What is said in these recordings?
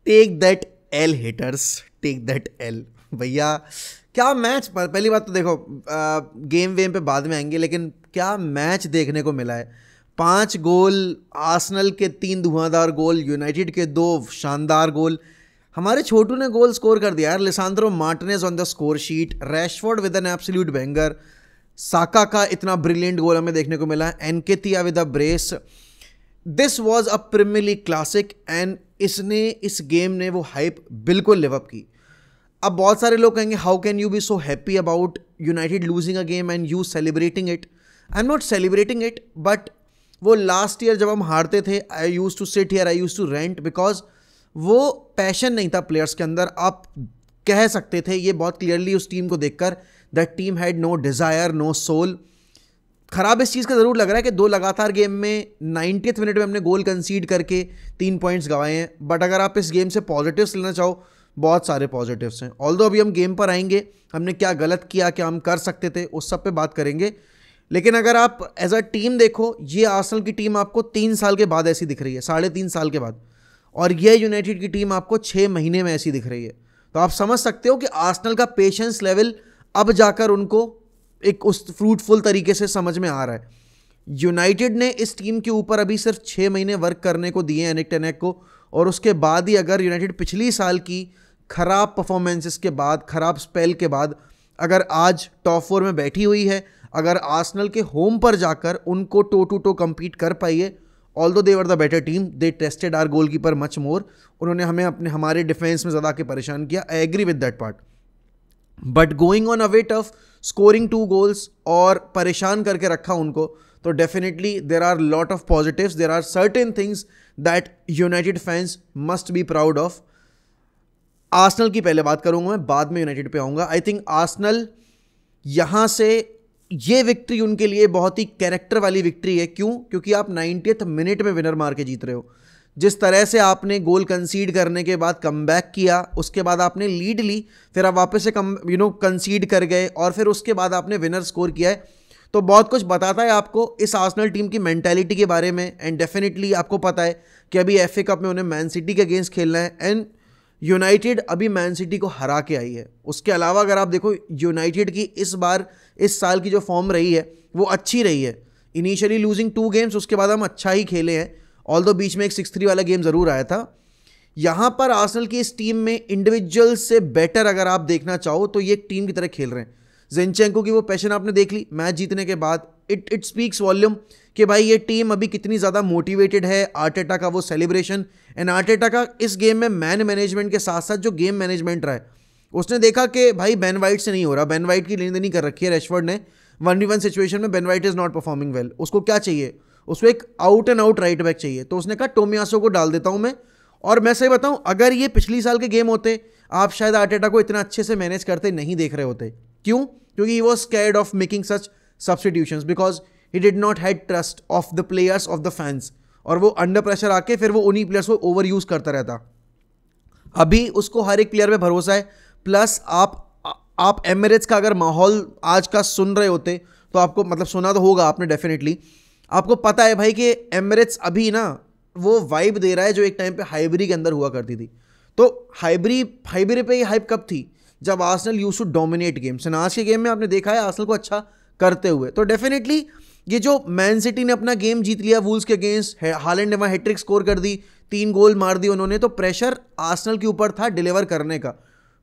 Take that L hitters, take that L. भैया क्या match, पहली बात तो देखो गेम वेम पे बाद में आएंगे, लेकिन क्या मैच देखने को मिला है। 5 गोल आर्सेनल के, 3 धुआंधार गोल यूनाइटेड के, 2 शानदार गोल। हमारे छोटू ने गोल स्कोर कर दिया यार। Lisandro Martinez on the score sheet, Rashford with an absolute banger, Saka का इतना ब्रिलियंट गोल हमें देखने को मिला, Nketiah with a brace. This was a Premier League classic and इसने, इस गेम ने वो हाइप बिल्कुल लिव अप की। अब बहुत सारे लोग कहेंगे how can you be so happy about United losing a game and you celebrating it. I am not celebrating it, but वो लास्ट ईयर जब हम हारते थे, I use to sit here, I use to rant, because वो passion नहीं था players के अंदर। आप कह सकते थे ये बहुत क्लियरली उस टीम को देखकर, that team had no desire, no soul. खराब इस चीज़ का ज़रूर लग रहा है कि 2 लगातार गेम में 90th मिनट में हमने गोल कंसीड करके 3 पॉइंट्स गंवाए हैं। बट अगर आप इस गेम से पॉजिटिव्स लेना चाहो, बहुत सारे पॉजिटिव्स हैं। ऑल्दो अभी हम गेम पर आएंगे, हमने क्या गलत किया, क्या हम कर सकते थे, उस सब पे बात करेंगे। लेकिन अगर आप एज अ टीम देखो, ये आर्सेनल की टीम आपको 3 साल के बाद ऐसी दिख रही है, 3.5 साल के बाद, और ये यूनाइटेड की टीम आपको 6 महीने में ऐसी दिख रही है। तो आप समझ सकते हो कि आर्सेनल का पेशेंस लेवल अब जाकर उनको एक उस फ्रूटफुल तरीके से समझ में आ रहा है। यूनाइटेड ने इस टीम के ऊपर अभी सिर्फ 6 महीने वर्क करने को दिए एरिक टेन हैग को, और उसके बाद ही अगर यूनाइटेड पिछली साल की खराब परफॉर्मेंसेस के बाद, खराब स्पेल के बाद अगर आज टॉप 4 में बैठी हुई है, अगर आर्सेनल के होम पर जाकर उनको टो टू टो compete कर पाई है, although they were the better team, they tested our goalkeeper much more, उन्होंने हमें हमारे डिफेंस में ज़्यादा के परेशान किया, I agree with that part. But going on a way tough, scoring 2 goals और परेशान करके रखा उनको, तो definitely there are lot of positives, there are certain things that United fans must be proud of. Arsenal की पहले बात करूंगा मैं, बाद में यूनाइटेड पे आऊंगा। आई थिंक आर्सेनल यहां से, ये विक्ट्री उनके लिए बहुत ही कैरेक्टर वाली विक्ट्री है। क्यों? क्योंकि आप 90th मिनट में विनर मार के जीत रहे हो। जिस तरह से आपने गोल कंसीड करने के बाद कमबैक किया, उसके बाद आपने लीड ली, फिर आप वापस से कंसीड कर गए, और फिर उसके बाद आपने विनर स्कोर किया है, तो बहुत कुछ बताता है आपको इस आर्सेनल टीम की मेंटालिटी के बारे में। एंड डेफिनेटली आपको पता है कि अभी FA कप में उन्हें मैन सिटी के अगेंस्ट खेलना है, एंड यूनाइटेड अभी मैन सिटी को हरा के आई है। उसके अलावा अगर आप देखो, यूनाइटेड की इस साल की जो फॉर्म रही है वो अच्छी रही है। इनिशियली लूजिंग 2 गेम्स, उसके बाद हम अच्छा ही खेले हैं, ऑल्दो बीच में एक 6-3 वाला गेम ज़रूर आया था। यहाँ पर आर्सेनल की इस टीम में इंडिविजुअल से बेटर अगर आप देखना चाहो तो ये एक टीम की तरह खेल रहे हैं। जिनचेंको की वो पैशन आपने देख ली मैच जीतने के बाद, इट स्पीक्स वॉल्यूम कि भाई ये टीम अभी कितनी ज़्यादा मोटिवेटेड है। आर्टेटा का वो सेलिब्रेशन, एंड आर्टेटा का इस गेम में मैन मैनेजमेंट के साथ साथ जो गेम मैनेजमेंट रहा है, उसने देखा कि भाई बेन वाइट से नहीं हो रहा, बेन वाइट की लेन देन कर रखी है रैशफोर्ड ने 1v1 सिचुएशन में, Ben white is not performing well. उसको क्या चाहिए? उसको एक out and out right back चाहिए। तो उसने कहा टोमियासो को डाल देता हूं मैं। और मैं सही बताऊं, अगर ये पिछली साल के गेम होते, आप शायद आर्टेटा को इतना अच्छे से मैनेज करते नहीं देख रहे होते। क्यों? क्योंकि he was scared of making such substitutions, because he did not had trust of the players, of the fans, और वो अंडर प्रेशर आके फिर वो उन्हीं प्लेयर्स को ओवर यूज करता रहता। अभी उसको हर एक प्लेयर पे भरोसा है। प्लस आप एमिरेट्स का अगर माहौल आज का सुन रहे होते तो आपको, मतलब सुना तो होगा आपने डेफिनेटली, आपको पता है भाई कि एमिरेट्स अभी ना वो वाइब दे रहा है जो एक टाइम पे हाइबरी के अंदर हुआ करती थी। तो हाइबरी पे ये हाइप कब थी? जब Arsenal used to dominate games, and आज के गेम में आपने देखा है आर्सेनल को अच्छा करते हुए। तो डेफिनेटली ये जो मैन सिटी ने अपना गेम जीत लिया वुल्स के अगेंस्ट, हालैंड ने वहाँ हैट्रिक स्कोर कर दी, 3 गोल मार दिए उन्होंने, तो प्रेशर आर्सेनल के ऊपर था डिलीवर करने का,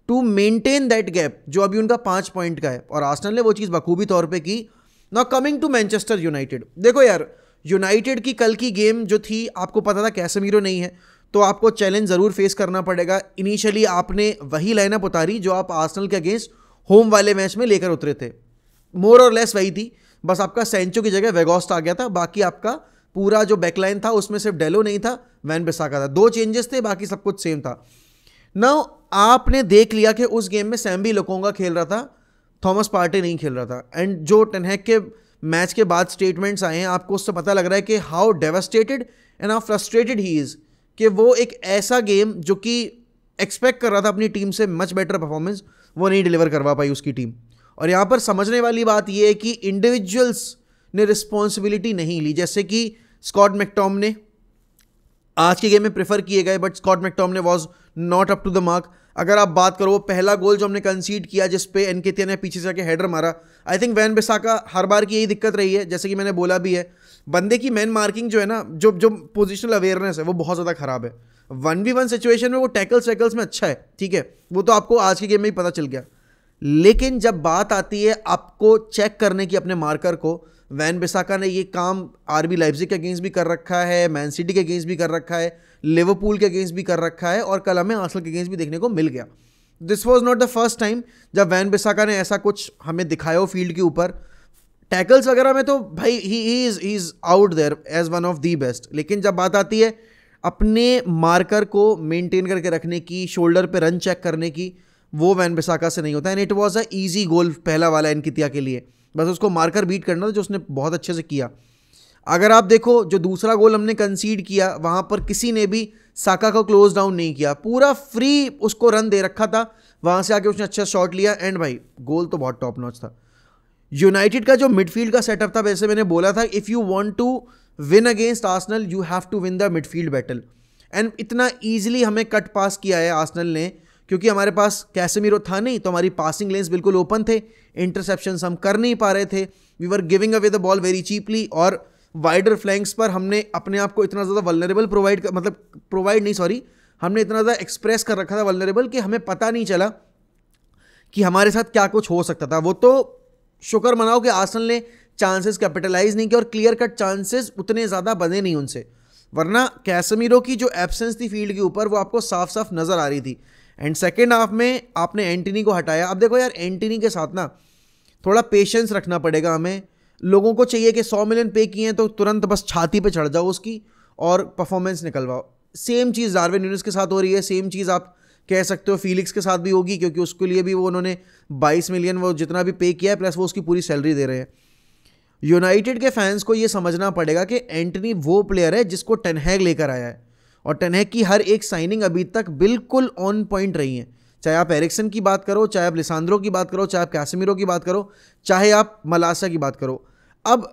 टू मेंटेन दैट गैप जो अभी उनका 5 पॉइंट का है, और आर्सेनल ने वो चीज़ बखूबी तौर पे की। Now coming to Manchester United, देखो यार, यूनाइटेड की कल की गेम जो थी, आपको पता था कैसेमीरो नहीं है, तो आपको चैलेंज ज़रूर फेस करना पड़ेगा। इनिशियली आपने वही लाइनअप उतारी जो आप आर्सेनल के अगेंस्ट होम वाले मैच में लेकर उतरे थे, मोर और लेस वही थी, बस आपका सेंचो की जगह वेगोस्ट आ गया था। बाकी आपका पूरा जो बैकलाइन था उसमें सिर्फ डेलो नहीं था, वैन बिसाका था, 2 चेंजेस थे, बाकी सब कुछ सेम था। नाउ आपने देख लिया कि उस गेम में सैम्बी लोकोंगा खेल रहा था, थॉमस पार्टे नहीं खेल रहा था। एंड जो टेन हैग के मैच के बाद स्टेटमेंट्स आए हैं, आपको उससे पता लग रहा है कि how devastated and how frustrated he is, कि वो एक ऐसा गेम जो कि एक्सपेक्ट कर रहा था अपनी टीम से मच बेटर परफॉर्मेंस, वो नहीं डिलीवर करवा पाई उसकी टीम। और यहाँ पर समझने वाली बात यह है कि इंडिविजुअल्स ने रिस्पॉन्सिबिलिटी नहीं ली, जैसे कि स्कॉट मैकटॉमने, आज के गेम में प्रेफर किए गए, but Scott McTominay was not up to the mark. अगर आप बात करो वो पहला गोल जो हमने कंसीड किया जिस पे एनकेतिया ने पीछे से आके हेडर मारा, आई थिंक वैन बिसाका हर बार की यही दिक्कत रही है, जैसे कि मैंने बोला भी है, बंदे की मैन मार्किंग जो है ना, जो जो पोजिशनल अवेयरनेस है वो बहुत ज़्यादा खराब है। 1v1 सिचुएशन में वो टैकल्स में अच्छा है, ठीक है, वो तो आपको आज के गेम में ही पता चल गया। लेकिन जब बात आती है आपको चेक करने की अपने मार्कर को, वैन बिसाका ने ये काम आरबी लाइप्जिग के अगेंस्ट भी कर रखा है, मैन सिटी के अगेंस्ट भी कर रखा है, लिवरपूल के अगेंस्ट भी कर रखा है, और कल हमें आर्सेनल के अगेंस्ट भी देखने को मिल गया। This was not the first time जब वैन बिसाका ने ऐसा कुछ हमें दिखाया हो फील्ड के ऊपर। टैकल्स वगैरह में तो भाई he is out there as one of the best. लेकिन जब बात आती है अपने मार्कर को मेंटेन करके रखने की, शोल्डर पे रन चेक करने की, वो वैन बिसाका से नहीं होता। And it was a easy goal पहला वाला एनकेतिया के लिए, बस उसको मार्कर बीट करना था, जो उसने बहुत अच्छे से किया। अगर आप देखो जो दूसरा गोल हमने कंसीड किया, वहाँ पर किसी ने भी साका को क्लोज डाउन नहीं किया, पूरा फ्री उसको रन दे रखा था, वहाँ से आके उसने अच्छा शॉट लिया, एंड भाई गोल तो बहुत टॉप नॉच था। यूनाइटेड का जो मिडफील्ड का सेटअप था, वैसे मैंने बोला था if you want to win against Arsenal you have to win the midfield battle, and इतना ईजिली हमें कट पास किया है आर्सेनल ने, क्योंकि हमारे पास कैसेमीरो था नहीं, तो हमारी पासिंग लेन्स बिल्कुल ओपन थे, इंटरसेप्शंस हम कर नहीं पा रहे थे, we were giving away the ball very cheaply, और वाइडर फ्लैंक्स पर हमने अपने आप को इतना ज़्यादा वल्नरेबल हमने इतना ज़्यादा एक्सप्रेस कर रखा था वल्नरेबल, कि हमें पता नहीं चला कि हमारे साथ क्या कुछ हो सकता था। वो तो शुक्र मनाओ कि आर्सेनल ने चांसेस कैपिटलाइज नहीं किया, और क्लियर कट चांसेस उतने ज़्यादा बने नहीं उनसे, वरना कैसेमीरो की जो एब्सेंस थी फील्ड के ऊपर वो आपको साफ साफ नज़र आ रही थी। एंड सेकेंड हाफ में आपने एंटनी को हटाया। अब देखो यार, एंटनी के साथ ना थोड़ा पेशेंस रखना पड़ेगा हमें। लोगों को चाहिए कि 100 मिलियन पे किए हैं तो तुरंत बस छाती पे चढ़ जाओ उसकी और परफॉर्मेंस निकलवाओ। सेम चीज़ डार्विन न्यूनेस के साथ हो रही है, सेम चीज़ आप कह सकते हो फीलिक्स के साथ भी होगी, क्योंकि उसके लिए भी वो उन्होंने 22 मिलियन वो जितना भी पे किया है प्लस वो उसकी पूरी सैलरी दे रहे हैं। यूनाइटेड के फैंस को ये समझना पड़ेगा कि एंटनी वो प्लेयर है जिसको टेन हैग लेकर आया है, और टेन हैग की हर एक साइनिंग अभी तक बिल्कुल ऑन पॉइंट रही है। चाहे आप एरिक्सन की बात करो, चाहे आप लिसांद्रो की बात करो, चाहे आप कैसेमीरो की बात करो, चाहे आप मलासा की बात करो। अब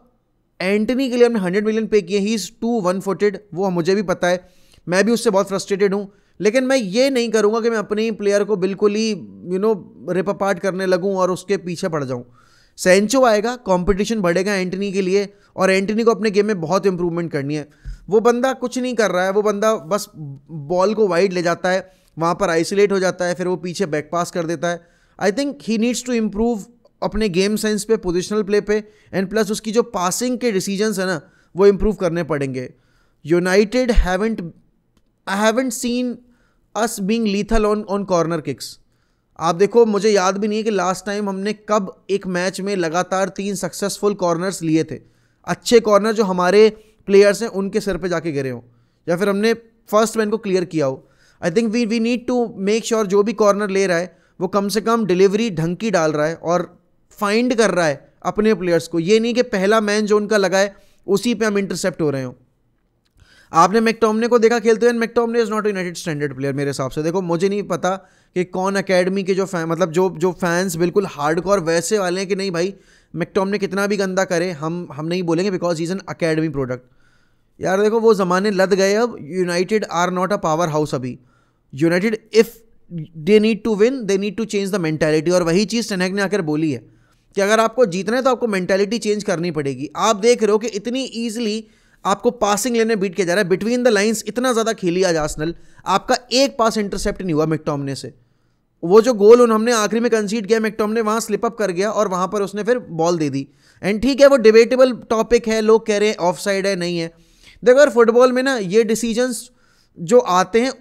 एंटनी के लिए हमने 100 मिलियन पे किए, he is too one footed, वो मुझे भी पता है, मैं भी उससे बहुत फ्रस्ट्रेटेड हूँ, लेकिन मैं ये नहीं करूँगा कि मैं अपने ही प्लेयर को बिल्कुल ही रिप अपार्ट करने लगूँ और उसके पीछे पड़ जाऊँ। सेंचो आएगा, कंपटीशन बढ़ेगा एंटनी के लिए, और एंटनी को अपने गेम में बहुत इंप्रूवमेंट करनी है। वो बंदा कुछ नहीं कर रहा है, वो बंदा बस बॉल को वाइड ले जाता है, वहाँ पर आइसोलेट हो जाता है, फिर वो पीछे बैक पास कर देता है। I think he needs to improve अपने गेम सेंस पे, पोजिशनल प्ले पे, एंड प्लस उसकी जो पासिंग के डिसीजंस है ना वो इम्प्रूव करने पड़ेंगे। United I haven't seen us being lethal on corner kicks. आप देखो, मुझे याद भी नहीं है कि लास्ट टाइम हमने कब एक मैच में लगातार 3 सक्सेसफुल कॉर्नर्स लिए थे, अच्छे कॉर्नर जो हमारे प्लेयर्स हैं उनके सिर पे जाके गिरे हों, या फिर हमने फर्स्ट मैन को क्लियर किया हो। I think we need to make sure जो भी कॉर्नर ले रहा है वो कम से कम डिलीवरी ढंग की डाल रहा है और फाइंड कर रहा है अपने प्लेयर्स को। ये नहीं कि पहला मैन जो उनका लगा है उसी पे हम इंटरसेप्ट हो रहे हो। आपने मैकटोमने को देखा खेलते हुए, मैकटोमने is not United standard player मेरे हिसाब से। देखो, मुझे नहीं पता कि कौन अकेडमी के जो जो फैंस बिल्कुल हार्डकोर वैसे वाले हैं कि नहीं भाई मैकटोमने कितना भी गंदा करे हम नहीं बोलेंगे because is an academy product. यार देखो, वो ज़माने लद गए। अब United are not a powerhouse अभी। United if they need to win they need to change the mentality, और वही चीज़ टेन हैग ने आकर बोली है कि अगर आपको जीतना है तो आपको मेंटालिटी चेंज करनी पड़ेगी। आप देख रहे हो कि इतनी ईजिली आपको पासिंग लेने बीट किया जा रहा है, बिटवीन द लाइंस इतना ज़्यादा खेली आज आर्सेनल, आपका एक पास इंटरसेप्ट नहीं हुआ मैकटोमने से। वो जो गोल हमने आखिरी में कंसीड किया, मैकटोमने वहाँ स्लिप अप कर गया और वहाँ पर उसने फिर बॉल दे दी। एंड ठीक है, वो डिबेटेबल टॉपिक है, लोग कह रहे हैं ऑफ साइड है, नहीं है। देखो यार, फुटबॉल में ना ये डिसीजंस जो आते हैं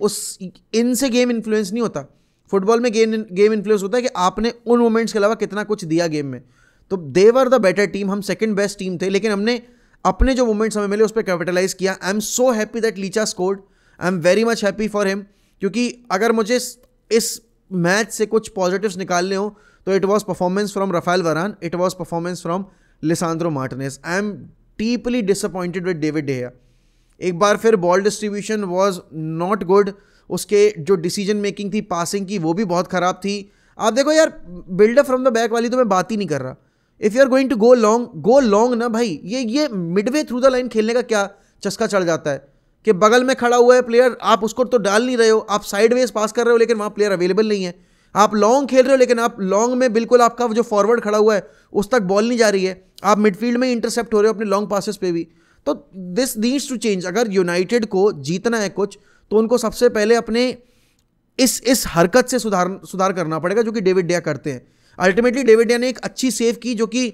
इनसे गेम इन्फ्लुएंस नहीं होता। फुटबॉल में गेम इन्फ्लुएंस होता है कि आपने उन मोमेंट्स के अलावा कितना कुछ दिया गेम में। तो दे वर द बेटर टीम, हम सेकंड बेस्ट टीम थे, लेकिन हमने अपने जो मोमेंट्स हमें मिले उस पर कैपिटलाइज किया। I am so happy that Licha scored, I am very much happy for him, क्योंकि अगर मुझे इस मैच से कुछ पॉजिटिव्स निकालने हो तो it was performance from Raphael Varane, it was performance from Lisandro Martinez. I am deeply disappointed with David de Gea. एक बार फिर ball distribution was not good, उसके जो डिसीजन मेकिंग थी पासिंग की वो भी बहुत ख़राब थी। आप देखो यार, बिल्डअप फ्रॉम द बैक वाली तो मैं बात ही नहीं कर रहा। If you are going to go long ना भाई, ये मिडवे थ्रू द लाइन खेलने का क्या चस्का चढ़ जाता है। कि बगल में खड़ा हुआ है प्लेयर, आप उसको तो डाल नहीं रहे हो, आप साइडवेज पास कर रहे हो लेकिन वहाँ प्लेयर अवेलेबल नहीं है। आप लॉन्ग खेल रहे हो लेकिन आप लॉन्ग में बिल्कुल आपका जो फॉरवर्ड खड़ा हुआ है उस तक बॉल नहीं जा रही है, आप मिडफील्ड में इंटरसेप्ट हो रहे हो अपने लॉन्ग पासेस पे भी। तो दिस नीड्स टू चेंज। अगर यूनाइटेड को जीतना है कुछ तो उनको सबसे पहले अपने इस हरकत से सुधार करना पड़ेगा जो कि डेविड डिया करते हैं। अल्टीमेटली डेविड डिया ने एक अच्छी सेव की जो कि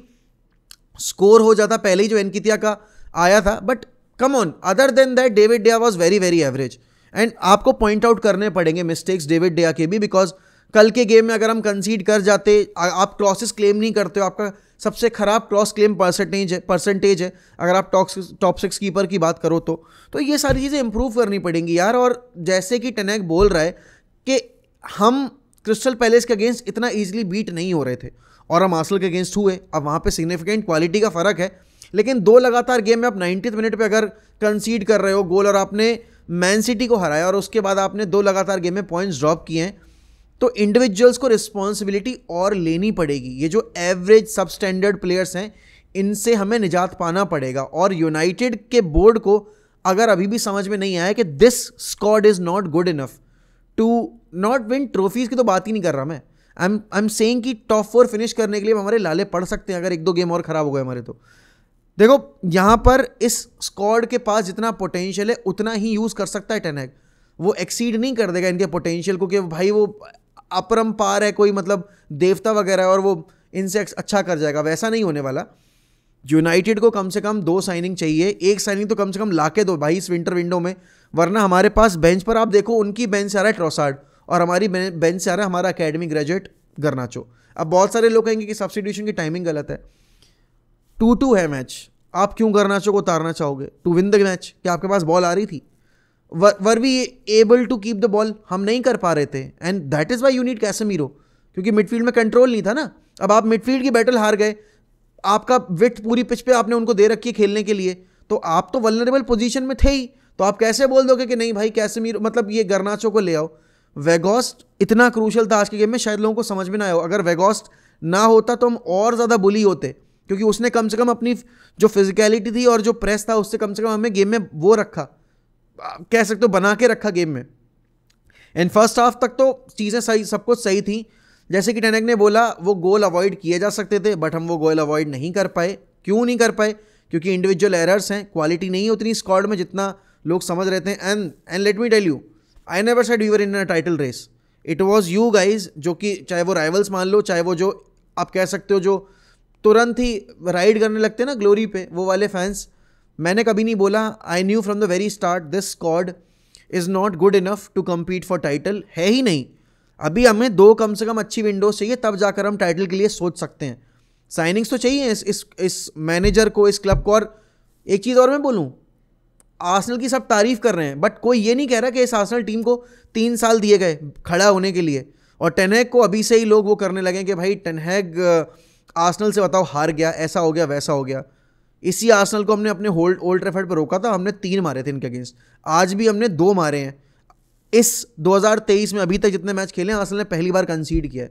स्कोर हो जाता पहले ही जो एनकितिया का आया था, but come on, other than that David de Gea was very very average. And आपको पॉइंट आउट करने पड़ेंगे मिस्टेक्स डेविड डिया के भी, बिकॉज कल के गेम में अगर हम कंसीड कर जाते, आप क्रॉसेस क्लेम नहीं करते हो, आपका सबसे खराब क्रॉस क्लेम परसेंटेज है अगर आप टॉप 6 कीपर की बात करो तो ये सारी चीज़ें इंप्रूव करनी पड़ेंगी यार। और जैसे कि टेन हैग बोल रहा है कि हम क्रिस्टल पैलेस के अगेंस्ट इतना ईजिली बीट नहीं हो रहे थे और हम आर्सेनल के अगेंस्ट हुए, अब वहाँ पे सिग्निफिकेंट क्वालिटी का फ़र्क है। लेकिन 2 लगातार गेम में आप 90th मिनट पे अगर कंसीड कर रहे हो गोल और आपने मैन सिटी को हराया और उसके बाद आपने 2 लगातार गेम में पॉइंट्स ड्रॉप किए हैं, तो इंडिविजुअल्स को रिस्पॉन्सिबिलिटी और लेनी पड़ेगी। ये जो एवरेज सब स्टैंडर्ड प्लेयर्स हैं इनसे हमें निजात पाना पड़ेगा। और यूनाइटेड के बोर्ड को अगर अभी भी समझ में नहीं आया कि this squad is not good enough to not win trophies की तो बात ही नहीं कर रहा मैं, आई एम सेइंग कि टॉप 4 फिनिश करने के लिए हमारे लाले पड़ सकते हैं अगर 1-2 गेम और ख़राब हो गए हमारे। तो देखो यहाँ पर इस स्क्वाड के पास जितना पोटेंशियल है उतना ही यूज़ कर सकता है टेन हैग, वो एक्सीड नहीं कर देगा इनके पोटेंशियल को कि भाई वो अपरंपार है कोई मतलब देवता वगैरह है और वो इनसे अच्छा कर जाएगा, वैसा नहीं होने वाला। यूनाइटेड को कम से कम 2 साइनिंग चाहिए, 1 साइनिंग तो कम से कम लाके दो भाई इस विंटर विंडो में, वरना हमारे पास बेंच पर आप देखो उनकी बेंच से आ रहा है ट्रोसार्ड और हमारी बेंच से आ रहा है हमारा अकेडमी ग्रेजुएट गर्नाचो। अब बहुत सारे लोग कहेंगे कि सब्स्टिट्यूशन की टाइमिंग गलत है, 2-2 है मैच, आप क्यों गर्नाचो को उतारना चाहोगे टू विन द मैच? क्या आपके पास बॉल आ रही थी? Were we able to keep the ball? हम नहीं कर पा रहे थे and that is why you need Casemiro, क्योंकि मिडफील्ड में कंट्रोल नहीं था ना। अब आप मिडफील्ड की बैटल हार गए, आपका विड्थ पूरी पिच पे आपने उनको दे रखी है खेलने के लिए, तो आप तो वल्नरेबल पोजीशन में थे ही, तो आप कैसे बोल दोगे कि नहीं भाई कैसेमीरो मतलब ये गर्नाचो को ले आओ? वेगोस्ट इतना क्रूशल था आज के गेम में, शायद लोगों को समझ में ना आया। अगर वेगोस्ट ना होता तो हम और ज़्यादा बुली होते, क्योंकि उसने कम से कम अपनी जो फिजिकलिटी थी और जो प्रेस था उससे कम से कम हमें गेम में वो रखा, कह सकते हो बना के रखा गेम में। एंड फर्स्ट हाफ तक तो चीज़ें सही, सब कुछ सही थी। जैसे कि टेन हैग ने बोला वो गोल अवॉइड किए जा सकते थे, बट हम वो गोल अवॉइड नहीं कर पाए। क्यों नहीं कर पाए? क्योंकि इंडिविजुअल एरर्स हैं, क्वालिटी नहीं है उतनी स्क्वाड में जितना लोग समझ रहे थे। And let me tell you, I never said we were in a title race, it was you guys, जो कि चाहे वो राइवल्स मान लो, चाहे वो जो आप कह सकते हो जो तुरंत ही राइड करने लगते हैं ना ग्लोरी पे, वो वाले फैंस। मैंने कभी नहीं बोला, I knew from the very start this squad is not good enough to compete for title, है ही नहीं। अभी हमें 2 कम से कम अच्छी विंडोज चाहिए, तब जाकर हम टाइटल के लिए सोच सकते हैं। साइनिंग्स तो चाहिए इस मैनेजर को, इस क्लब को। और एक चीज़ और मैं बोलूँ, आर्सेनल की सब तारीफ कर रहे हैं, बट कोई ये नहीं कह रहा कि इस आर्सेनल टीम को 3 साल दिए गए खड़ा होने के लिए, और टेन हैग को अभी से ही लोग वो करने लगे कि भाई टेन हैग आर्सेनल से बताओ हार गया, ऐसा हो गया वैसा हो गया। इसी आर्सेनल को हमने अपने ओल्ड ट्रैफर्ड पर रोका था, हमने 3 मारे थे इनके अगेंस्ट, आज भी हमने 2 मारे हैं। इस 2023 में अभी तक जितने मैच खेले हैं आर्सेनल ने पहली बार कंसीड किया है।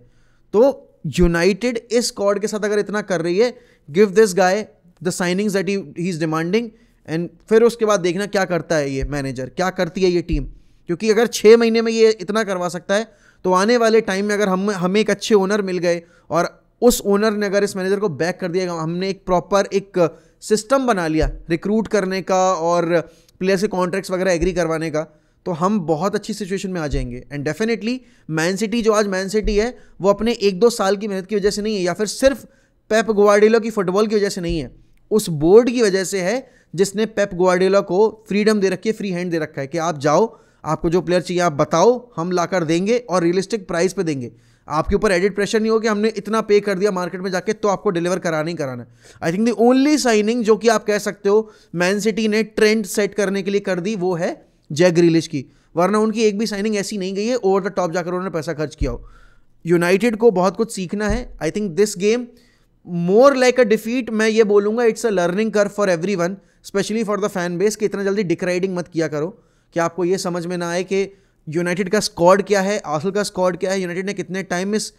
तो यूनाइटेड इस स्क्वाड के साथ अगर इतना कर रही है, give this guy the signings that he is demanding, and फिर उसके बाद देखना क्या करता है ये मैनेजर, क्या करती है ये टीम। क्योंकि अगर 6 महीने में ये इतना करवा सकता है, तो आने वाले टाइम में अगर हमें एक अच्छे ओनर मिल गए और उस ओनर ने अगर इस मैनेजर को बैक कर दिया, हमने एक प्रॉपर एक सिस्टम बना लिया रिक्रूट करने का और प्लेयर से कॉन्ट्रैक्ट्स वगैरह एग्री करवाने का, तो हम बहुत अच्छी सिचुएशन में आ जाएंगे। एंड डेफिनेटली मैन सिटी जो आज मैन सिटी है, वो अपने 1-2 साल की मेहनत की वजह से नहीं है, या फिर सिर्फ पेप ग्वार्डियोला की फुटबॉल की वजह से नहीं है, उस बोर्ड की वजह से है जिसने पेप ग्वार्डियोला को फ्रीडम दे रखी है, फ्री हैंड दे रखा है कि आप जाओ, आपको जो प्लेयर चाहिए आप बताओ, हम लाकर देंगे और रियलिस्टिक प्राइस पे देंगे। आपके ऊपर एडिट प्रेशर नहीं हो कि हमने इतना पे कर दिया मार्केट में जाके तो आपको डिलीवर कराना ही कराना है। I think the only signing जो कि आप कह सकते हो मैन सिटी ने ट्रेंड सेट करने के लिए कर दी, वो है जैक ग्रिलिश की, वरना उनकी एक भी साइनिंग ऐसी नहीं गई है ओवर द टॉप जाकर उन्होंने पैसा खर्च किया हो। यूनाइटेड को बहुत कुछ सीखना है। I think this game more like a defeat, मैं ये बोलूँगा it's a learning curve for everyone, specially for the fan base, कि इतना जल्दी डिक्राइडिंग मत किया करो कि आपको ये समझ में ना आए कि यूनाइटेड का स्क्वाड क्या है, आर्सेनल का स्क्वाड क्या है, यूनाइटेड ने कितने टाइम इस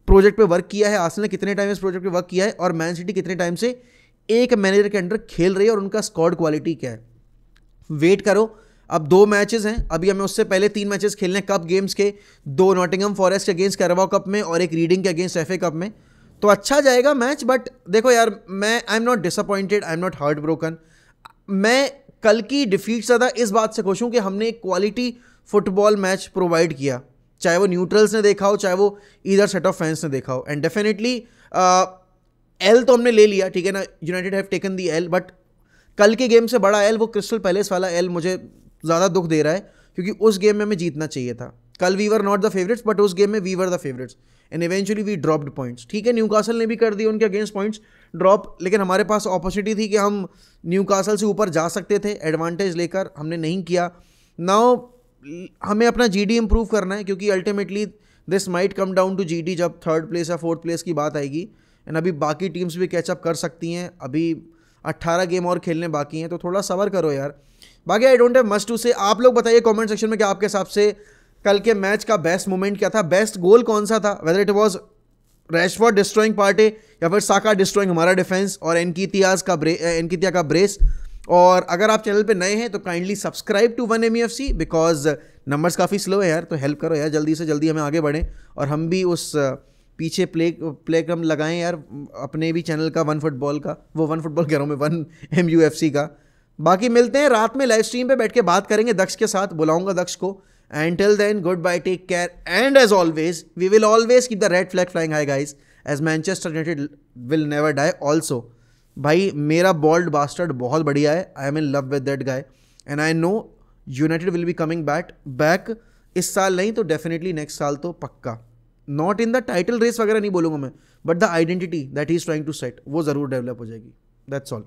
प्रोजेक्ट पे वर्क किया है, आर्सेनल ने कितने टाइम इस प्रोजेक्ट पे वर्क किया है, और मैन सिटी कितने टाइम से एक मैनेजर के अंडर खेल रही है और उनका स्क्वाड क्वालिटी क्या है। वेट करो, अब 2 मैचेस हैं, अभी हमें उससे पहले 3 मैचेस खेलने कप गेम्स के, 2 नॉटिंघम फॉरेस्ट के अगेंस्ट कैराबाओ कप में और एक रीडिंग के अगेंस्ट एफए कप में। तो अच्छा जाएगा मैच। बट देखो यार, मैं I am not disappointed, I am not heart broken. मैं कल की डिफीट से ज़्यादा इस बात से खुश हूँ कि हमने एक क्वालिटी फुटबॉल मैच प्रोवाइड किया, चाहे वो न्यूट्रल्स ने देखा हो, चाहे वो इधर सेट ऑफ फैंस ने देखा हो। एंड डेफिनेटली एल तो हमने ले लिया, ठीक है ना, United have taken the L, but कल के गेम से बड़ा एल वो क्रिस्टल पैलेस वाला एल मुझे ज़्यादा दुख दे रहा है, क्योंकि उस गेम में हमें जीतना चाहिए था। कल we were not the favourites, but उस गेम में we were the favourites and eventually we dropped points. ठीक है, न्यूकासल ने भी कर दिए उनके अगेंस्ट पॉइंट्स ड्रॉप, लेकिन हमारे पास अपॉर्चुनिटी थी कि हम न्यूकासल से ऊपर जा सकते थे एडवांटेज लेकर, हमने नहीं किया। नाउ हमें अपना जीडी इंप्रूव करना है, क्योंकि ultimately this might come down to GD जब 3rd प्लेस या 4th प्लेस की बात आएगी। एंड अभी बाकी टीम्स भी कैचअप कर सकती हैं, अभी 18 गेम और खेलने बाकी हैं, तो थोड़ा सब्र करो यार। बाकी I don't have much to say. आप लोग बताइए कमेंट सेक्शन में कि आपके हिसाब से कल के मैच का बेस्ट मोमेंट क्या था, बेस्ट गोल कौन सा था, whether it was Rashford destroying Partey या फिर साका डिस्ट्रॉइंग हमारा डिफेंस और एनकीतिया का ब्रेस। और अगर आप चैनल पे नए हैं तो kindly subscribe to 1MEFC, because numbers काफ़ी स्लो है यार, तो हेल्प करो यार, जल्दी से जल्दी हमें आगे बढ़ें और हम भी उस पीछे प्ले क्रम लगाएं यार अपने भी चैनल का, 1 फुटबॉल का, वो 1 फुटबॉल कह रहा हूँ मैं, 1MUFC का। बाकी मिलते हैं रात में लाइव स्ट्रीम पे बैठ के बात करेंगे दक्ष के साथ, बुलाऊंगा दक्ष को। And till then goodbye, take care, and as always we will always keep the red flag flying high guys, as Manchester United will never die also. भाई मेरा बॉल्ड बास्टर्ड बहुत बढ़िया है, I am in love with that guy and I know United will be coming back इस साल नहीं तो definitely next साल तो पक्का। Not in the title race वगैरह नहीं बोलूँगा मैं, but the identity that he is trying to set वो ज़रूर डेवलप हो जाएगी। That's all.